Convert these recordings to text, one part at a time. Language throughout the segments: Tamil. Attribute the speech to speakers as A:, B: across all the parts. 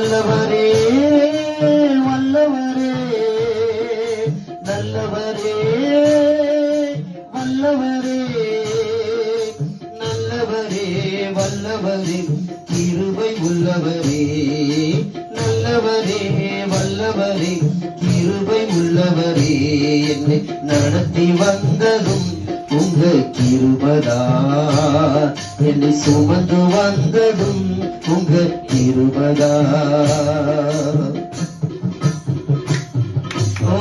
A: நல்லவரே வல்லவரே, நல்லவரே வல்லவரே, நல்லவரே வல்லவரே, கிருபை உள்ளவரே, நல்லவரே வல்லவரே, கிருபை உள்ளவரே, என்னை நடத்தி வந்ததும் உங்க கிருபதா, என்னை சுமந்து வந்ததும் உங்க கிருபதா. ஓ,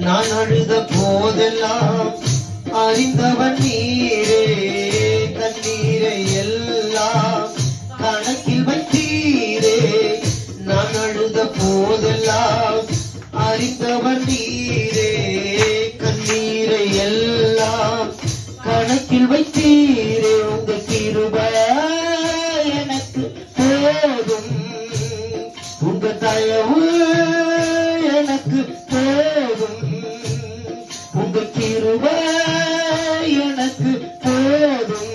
A: நான் அழுத போதெல்லாம் அறிந்தவன் நீரே, கண்ணீரை எல்லாம் கணக்கில் வைத்தீரே. நான் அழுத போதெல்லாம் அறிந்தவன் நீரே, கண்ணீரை எல்லாம் கணக்கில் வைத்தீரே. உங்க கிருபை எனக்கு போதும், உங்க தயவு எனக்கு போதும், உங்க கிருபை எனக்கு போதும்,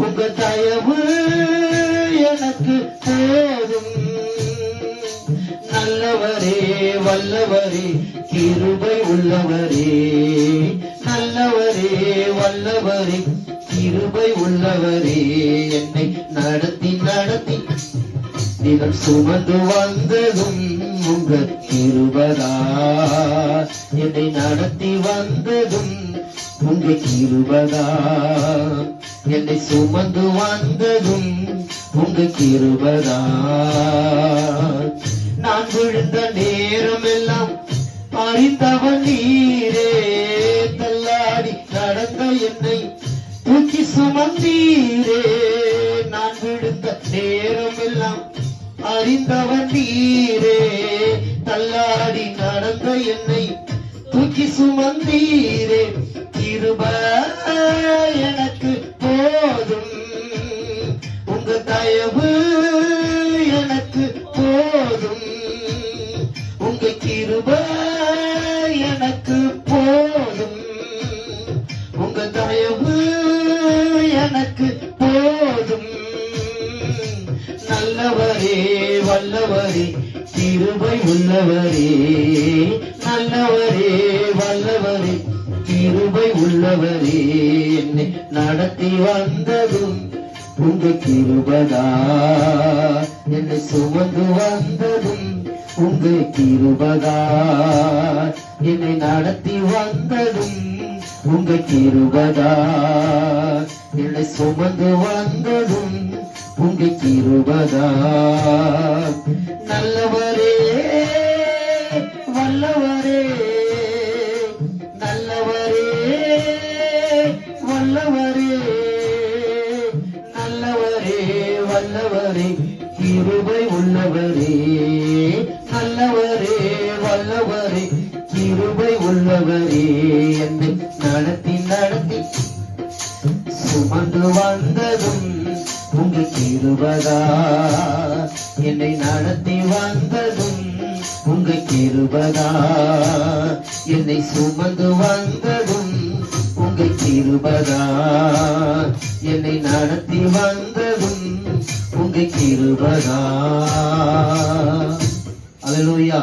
A: உங்க தயவு எனக்கு போதும். நல்லவரே வல்லவரே, கிருபை உள்ளவரே, நல்லவரே வல்லவரே, கிருபை உள்ளவரே, என்னை நடத்தி நடத்தி தினம் சுமந்து வந்ததும் உங்க கிருபதா, என்னை நடத்தி வந்ததும் உங்க கிருபதா, என்னை சுமந்து வந்ததும் உங்க கிருபதா. நான் விழுந்த நேரம் எல்லாம் அறிந்தவன் நீரே, தள்ளாடி நடந்த என்னை தூக்கி சுமந்தீரே. நான் விழுந்த நேரம் எல்லாம் அறிந்தவன் நீரே, தள்ளாடி நடந்த என்னை தூக்கி சுமந்தீரே. கிருபை எனக்கு போதும், உங்க தயவு எனக்கு போதும், உங்க கிருபை எனக்கு போதும், உங்க தயவு எனக்கு போதும். நல்லவரே வல்லவரே, கிருபை உள்ளவரே, நல்லவரே வல்லவரே, கிருபை உள்ளவரே, என்னை நடத்தி வந்ததும் உங்க கிருபதா, என்னை சுமந்து வந்ததும் உங்க கிருபதா, என்னை நடத்தி வந்ததும் உங்க கிருபதா, என்னை சுமந்து வந்ததும் உங்க கிருபதா. நல்லவரே வல்லவரே, நல்லவரே வல்லவரே, நல்லவரே வல்லவரே, கிருபை உள்ளவரே, நல்லவரே வல்லவரே, கிருபை உள்ளவரே, என்னை நடத்தி நடத்தி சுமந்து வந்ததும் உங்க கிருபதா, என்னை நடத்தி வந்ததும் உங்க கிருபதா, என்னை சுமந்து வந்ததும் உங்க கிருபதா, என்னை நடத்தி வந்ததும் உங்க கிருபதா. அல்லேலூயா.